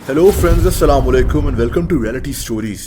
Hello friends, अस्सलाम वालेकुम and welcome to reality stories.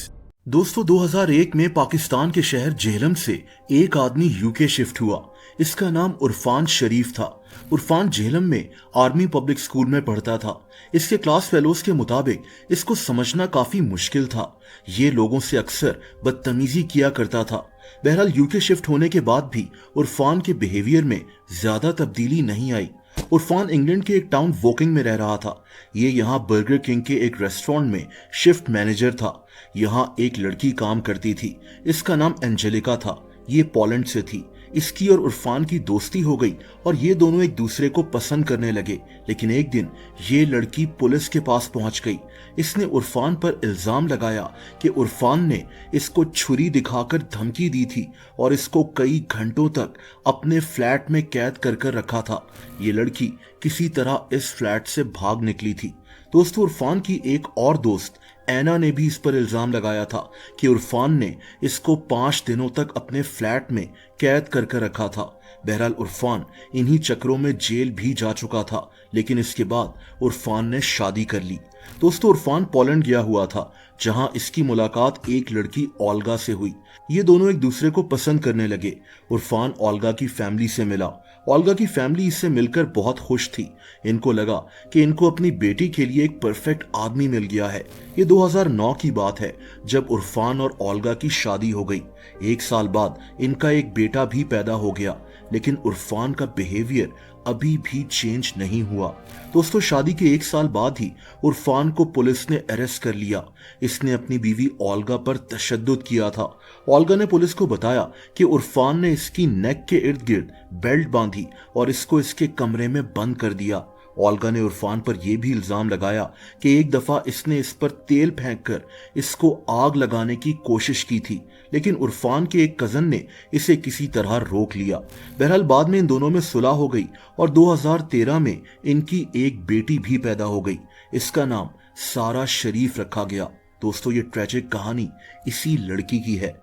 दोस्तों, 2001 में पाकिस्तान के शहर जेहलम से एक आदमी यूके शिफ्ट हुआ। इसका नाम उरफान शरीफ था। उरफान जेहलम में आर्मी पब्लिक स्कूल में पढ़ता था। इसके क्लास फेलोज के मुताबिक इसको समझना काफी मुश्किल था। ये लोगों से अक्सर बदतमीजी किया करता था। बहरहाल यूके शिफ्ट होने के बाद भी उरफान के बिहेवियर में ज्यादा तब्दीली नहीं आई। उरफान इंग्लैंड के एक टाउन वोकिंग में रह रहा था। ये यहाँ बर्गर किंग के एक रेस्टोरेंट में शिफ्ट मैनेजर था। यहाँ एक लड़की काम करती थी। इसका नाम एंजेलिका था। ये पोलैंड से थी। इसकी और उरफान की दोस्ती हो गई और ये दोनों एक दूसरे को पसंद करने लगे। लेकिन एक दिन ये लड़की पुलिस के पास पहुंच गई। इसने उरफान पर इल्जाम लगाया कि उरफान ने इसको छुरी दिखाकर धमकी दी थी और इसको कई घंटों तक अपने फ्लैट में कैद कर रखा था। ये लड़की किसी तरह इस फ्लैट से भाग निकली थी। दोस्तों, उरफान की एक और दोस्त ऐना ने भी इस पर इल्जाम लगाया था कि उरफान ने इसको 5 दिनों तक अपने फ्लैट में कैद कर रखा था। बहरहाल उरफान इन्हीं चक्रों में जेल भी जा चुका था। लेकिन इसके बाद उरफान ने शादी कर ली। दोस्तों, उरफान पोलैंड गया हुआ था, जहां इसकी मुलाकात एक लड़की ओल्गा से हुई। ये दोनों एक दूसरे को पसंद करने लगे। उरफान ओल्गा की फैमिली से मिला। ओल्गा की फैमिली इससे मिलकर बहुत खुश थी। इनको लगा कि इनको अपनी बेटी के लिए एक परफेक्ट आदमी मिल गया है। ये 2009 की बात है, जब उरफान और ओल्गा की शादी हो गई। 1 साल बाद इनका एक बेटा भी पैदा हो गया। लेकिन उरफान का बिहेवियर अभी भी चेंज नहीं हुआ। दोस्तों, शादी के 1 साल बाद ही उरफान को पुलिस ने अरेस्ट कर लिया। इसने अपनी बीवी ओल्गा पर तशद्दुद किया था। ओल्गा ने पुलिस को बताया कि उरफान ने इसकी नेक के इर्द गिर्द बेल्ट बांधी और इसको इसके कमरे में बंद कर दिया। ओल्गा ने उरफान पर यह भी इल्जाम लगाया कि एक दफा इसने इस पर तेल फेंककर इसको आग लगाने की कोशिश की थी। लेकिन उरफान के एक कजन ने इसे किसी तरह रोक लिया। बहरहाल बाद में इन दोनों में सुलह हो गई और 2013 में इनकी एक बेटी भी पैदा हो गई। इसका नाम सारा शरीफ रखा गया। दोस्तों, ये ट्रेजिक कहानी इसी लड़की की है।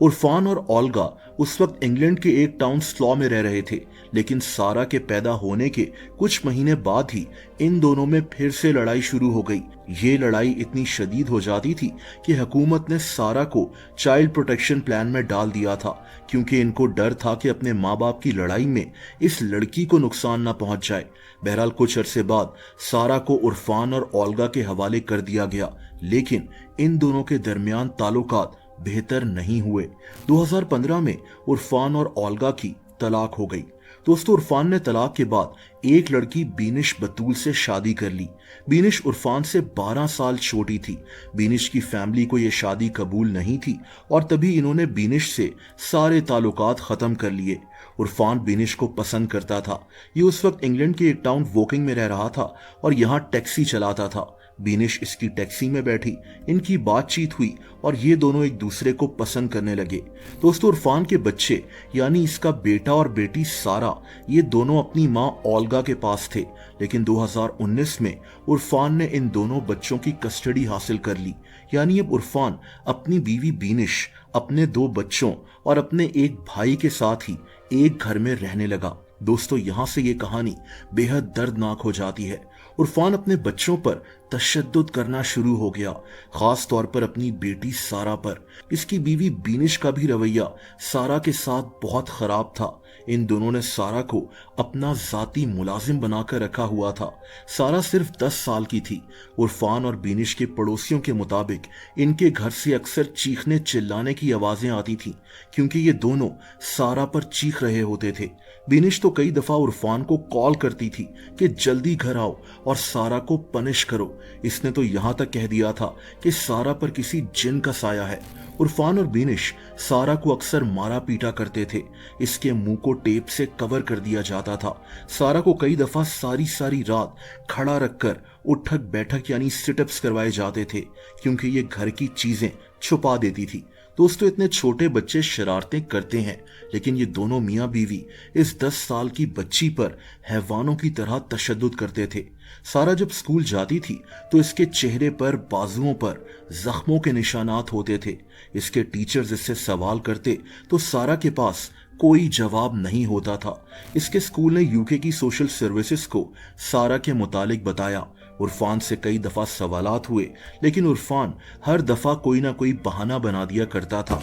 उरफान और ओल्गा उस वक्त इंग्लैंड के एक टाउन स्लॉ में रह रहे थे। लेकिन सारा के पैदा होने के कुछ महीने बाद ही इन दोनों में फिर से लड़ाई शुरू हो गई। ये लड़ाई इतनी शदीद हो जाती थी कि हुकूमत ने सारा को चाइल्ड प्रोटेक्शन प्लान में डाल दिया था, क्योंकि इनको डर था कि अपने माँ बाप की लड़ाई में इस लड़की को नुकसान न पहुंच जाए। बहरहाल कुछ अरसे बाद सारा को उरफान और ओल्गा के हवाले कर दिया गया। लेकिन इन दोनों के दरमियान ताल्लुकात बेहतर नहीं हुए। 2015 में उरफान और ओल्गा की तलाक हो गई। दोस्तों, उरफान ने तलाक के बाद एक लड़की बीनिश बतूल से शादी कर ली। बीनिश उरफान से 12 साल छोटी थी। बीनिश की फैमिली को यह शादी कबूल नहीं थी और तभी इन्होंने बीनिश से सारे ताल्लुकात खत्म कर लिए। उरफान बीनिश को पसंद करता था। ये उस वक्त इंग्लैंड के एक टाउन वोकिंग में रह रहा था और यहाँ टैक्सी चलाता था। बीनिश इसकी टैक्सी में बैठी। इनकी बातचीत हुई और ये दोनों एक दूसरे को पसंद करने लगे। दोस्तों, उरफान के बच्चे यानी इसका बेटा और बेटी सारा, ये दोनों अपनी माँ ओल्गा के पास थे। लेकिन 2019 में उरफान ने इन दोनों बच्चों की कस्टडी हासिल कर ली। यानी अब उरफान अपनी बीवी बीनिश, अपने 2 बच्चों और अपने एक भाई के साथ ही एक घर में रहने लगा। दोस्तों, यहां से ये कहानी बेहद दर्दनाक हो जाती है। उरफान अपने बच्चों पर तशद्दुद करना शुरू हो गया, खास तौर पर अपनी बेटी सारा पर। इसकी बीवी बीनिश का भी रवैया सारा के साथ बहुत खराब था। इन दोनों ने सारा को अपना जाती मुलाजिम बनाकर रखा हुआ था। सारा सिर्फ 10 साल की थी। उरफान और बीनिश के पड़ोसियों के मुताबिक इनके घर से अक्सर चीखने चिल्लाने की आवाजें आती थी, क्योंकि ये दोनों सारा पर चीख रहे होते थे। बीनिश तो कई दफा उरफान को कॉल करती थी कि जल्दी घर आओ और सारा को पनिश करो। इसने तो यहां तक कह दिया था कि सारा पर किसी जिन का साया है। उरफान और बीनिश सारा को अक्सर मारा पीटा करते थे। इसके मुंह को टेप से कवर कर दिया जाता था। सारा को कई दफा सारी रात खड़ा रखकर उठक बैठक यानी सिटअप्स करवाए जाते थे, क्योंकि ये घर की चीजें छुपा देती थी। दोस्तों, इतने छोटे बच्चे शरारतें करते हैं, लेकिन ये दोनों मियाँ बीवी इस 10 साल की बच्ची पर हैवानों की तरह तशद्दुद करते थे। सारा जब स्कूल जाती थी तो इसके चेहरे पर, बाजुओं पर जख्मों के निशानात होते थे। इसके टीचर्स इससे सवाल करते तो सारा के पास कोई जवाब नहीं होता था। इसके स्कूल ने यूके की सोशल सर्विसेज को सारा के मुतालिक बताया। उरफान से कई दफा सवालात हुए, लेकिन उरफान हर दफा कोई ना कोई बहाना बना दिया करता था।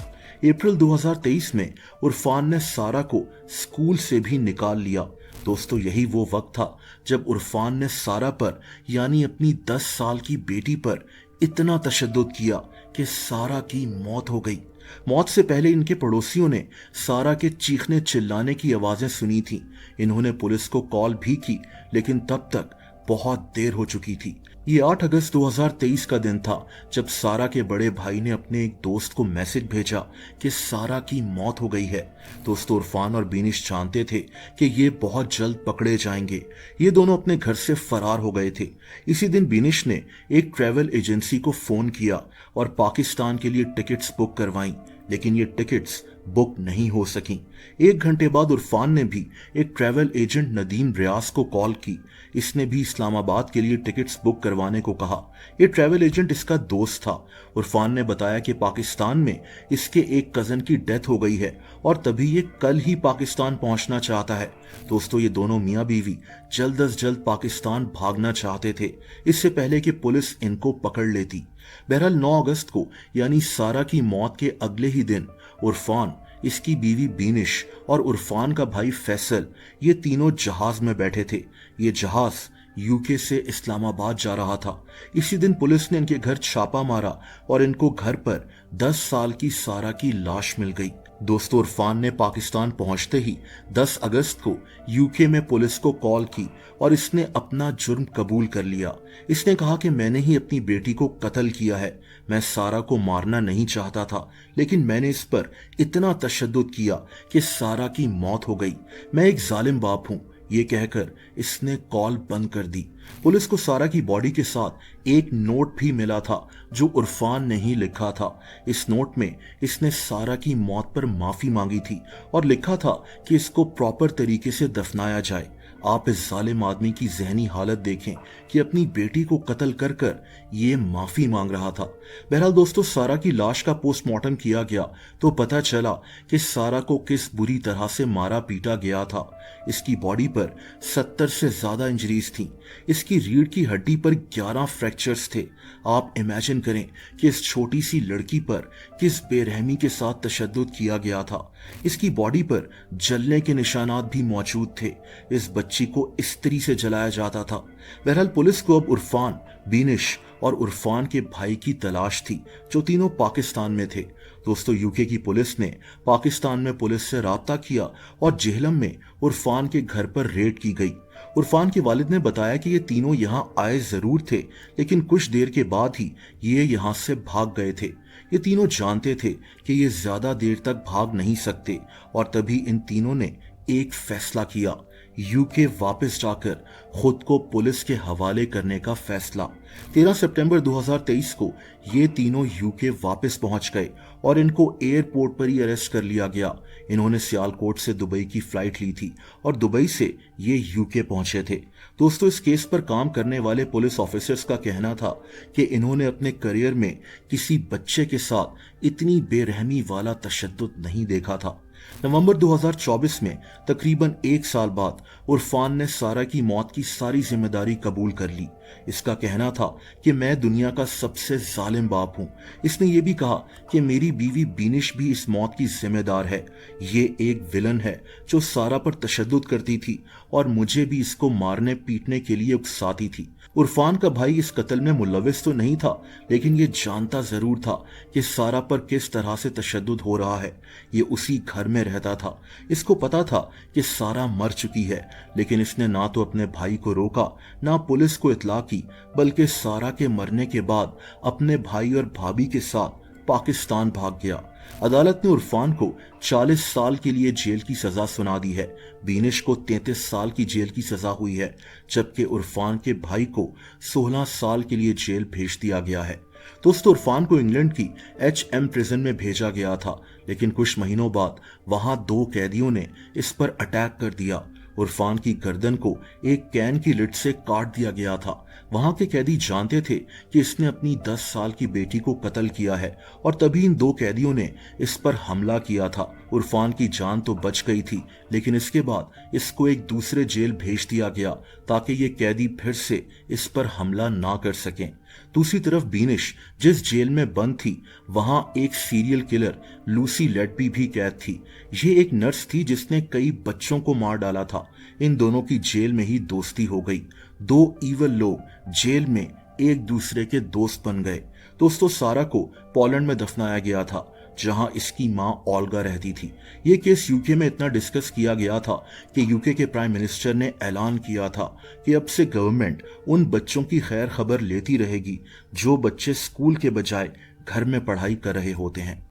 अप्रैल 2023 में उरफान ने सारा को स्कूल से भी निकाल लिया। दोस्तों, यही वो वक्त था जब उरफान ने सारा पर, यानी अपनी 10 साल की बेटी पर इतना तशद्दुद किया कि सारा की मौत हो गई। मौत से पहले इनके पड़ोसियों ने सारा के चीखने चिल्लाने की आवाजें सुनी थी। इन्होंने पुलिस को कॉल भी की, लेकिन तब तक बहुत देर हो चुकी थी। ये 8 अगस्त 2023 का दिन था जब सारा के बड़े भाई ने अपने एक दोस्त को मैसेज भेजा कि सारा की मौत हो गई है। दोस्तों, उरफान और बीनिश जानते थे कि ये बहुत जल्द पकड़े जाएंगे। ये दोनों अपने घर से फरार हो गए थे। इसी दिन बीनिश ने एक ट्रैवल एजेंसी को फोन किया और पाकिस्तान के लिए टिकट्स बुक करवाई, लेकिन ये टिकट्स बुक नहीं हो सकी। 1 घंटे बाद उरफान ने भी एक ट्रैवल एजेंट नदीम रियाज को कॉल की। इसने भी इस्लामाबाद के लिए टिकट्स बुक करवाने को कहा। ये ट्रैवल एजेंट इसका दोस्त था। उरफान ने बताया कि पाकिस्तान में इसके एक कजन की डेथ हो गई है और तभी ये कल ही पाकिस्तान पहुंचना चाहता है। दोस्तों, ये दोनों मियाँ बीवी जल्द अज जल्द पाकिस्तान भागना चाहते थे, इससे पहले कि पुलिस इनको पकड़ लेती। बहरहाल 9 अगस्त को, यानी सारा की मौत के अगले ही दिन, उरफान, इसकी बीवी बीनिश और उरफान का भाई फैसल, ये तीनों जहाज में बैठे थे। ये जहाज यूके से इस्लामाबाद जा रहा था। इसी दिन पुलिस ने इनके घर छापा मारा और इनको घर पर 10 साल की सारा की लाश मिल गई। दोस्तों, उरफान ने पाकिस्तान पहुंचते ही 10 अगस्त को यूके में पुलिस को कॉल की और इसने अपना जुर्म कबूल कर लिया। इसने कहा कि मैंने ही अपनी बेटी को कत्ल किया है। मैं सारा को मारना नहीं चाहता था, लेकिन मैंने इस पर इतना तशद्दुद किया कि सारा की मौत हो गई। मैं एक जालिम बाप हूं, ये कहकर इसने कॉल बंद कर दी। पुलिस को सारा की बॉडी के साथ एक नोट भी मिला था जो उरफान ने ही लिखा था। इस नोट में इसने सारा की मौत पर माफी मांगी थी और लिखा था कि इसको प्रॉपर तरीके से दफनाया जाए। आप इस जालिम आदमी की जहनी हालत देखें कि अपनी बेटी को कत्ल कर कर ये माफी मांग रहा था। बहरहाल दोस्तों, सारा की लाश का पोस्टमार्टम किया गया तो पता चला कि सारा को किस बुरी तरह से मारा पीटा गया था। इसकी बॉडी पर 70 से ज्यादा इंजरीज थी। इसकी रीढ़ की हड्डी पर 11 फ्रैक्चर्स थे। आप इमेजिन करें कि इस छोटी सी लड़की पर किस बेरहमी के साथ तशद्दुद किया गया था। इसकी बॉडी पर जलने के निशानात भी मौजूद थे। इस बच्ची को इस्त्री से जलाया जाता था। बहरहाल पुलिस को अब उरफान, बीनिश और उरफान के भाई की तलाश थी, जो तीनों पाकिस्तान में थे। दोस्तों, यूके की पुलिस ने पाकिस्तान में पुलिस से राब्ता किया और जेहलम में उरफान के घर पर रेड की गई। उरफान के वालिद ने बताया कि ये तीनों यहाँ आए जरूर थे, लेकिन कुछ देर के बाद ही ये यहाँ से भाग गए थे। ये तीनों जानते थे कि ये ज्यादा देर तक भाग नहीं सकते और तभी इन तीनों ने एक फैसला किया, यूके वापस जाकर खुद को पुलिस के हवाले करने का फैसला। 13 सितंबर 2023 को ये तीनों यूके वापस पहुंच गए और इनको एयरपोर्ट पर ही अरेस्ट कर लिया गया। इन्होंने सियालकोट से दुबई की फ्लाइट ली थी और दुबई से ये यूके पहुंचे थे। दोस्तों, इस केस पर काम करने वाले पुलिस ऑफिसर्स का कहना था कि इन्होंने अपने करियर में किसी बच्चे के साथ इतनी बेरहमी वाला तशद्दुद नहीं देखा था। नवंबर 2024 में तकरीबन 1 साल बाद उरफान ने सारा की मौत की सारी जिम्मेदारी कबूल कर ली। इसका कहना था कि मैं दुनिया का सबसे जालिम बाप हूं। इसने ये भी कहा कि मेरी बीवी बीनिश भी इस मौत की जिम्मेदार है। ये एक विलन है जो सारा पर तशद्दुद करती थी और मुझे भी इसको मारने पीटने के लिए उकसाती थी। उरफान का भाई इस कत्ल में मुलविस तो नहीं था, लेकिन ये जानता जरूर था कि सारा पर किस तरह से तशद्दुद हो रहा है। ये उसी घर में रहता था। इसको पता था कि सारा मर चुकी है, लेकिन इसने ना तो अपने भाई को रोका, ना पुलिस को इत्ला की, बल्कि सारा के मरने के बाद अपने भाई और भाभी के साथ पाकिस्तान भाग गया। अदालत ने उरफान को 40 साल के लिए जेल की सजा सुना दी है। बीनिश को 33 साल की जेल की सजा हुई है, जबकि उरफान के भाई को 16 साल के लिए जेल भेज दिया गया है। दोस्तों, उरफान को इंग्लैंड की HM प्रिजन में भेजा गया था, लेकिन कुछ महीनों बाद वहां 2 कैदियों ने इस पर अटैक कर दिया। उरफान की गर्दन को एक कैन की लिड से काट दिया गया था। वहां के कैदी जानते थे कि इसने अपनी 10 साल की बेटी को कत्ल किया है और तभी इन दो कैदियों ने इस पर हमला किया था। उरफान की जान तो बच गई थी, लेकिन इसके बाद इसको एक दूसरे जेल भेज दिया गया ताकि ये कैदी फिर से इस पर हमला ना कर सकें। दूसरी तरफ बीनिश जिस जेल में बंद थी, वहां एक सीरियल किलर लूसी लेडबी भी कैद थी। ये एक नर्स थी जिसने कई बच्चों को मार डाला था। इन दोनों की जेल में ही दोस्ती हो गई। दो इवल लोग जेल में एक दूसरे के दोस्त बन गए। दोस्तों, सारा को पोलैंड में दफनाया गया था जहां इसकी मां ओल्गा रहती थी। ये केस यूके में इतना डिस्कस किया गया था कि यूके के प्राइम मिनिस्टर ने ऐलान किया था कि अब से गवर्नमेंट उन बच्चों की खैर खबर लेती रहेगी जो बच्चे स्कूल के बजाय घर में पढ़ाई कर रहे होते हैं।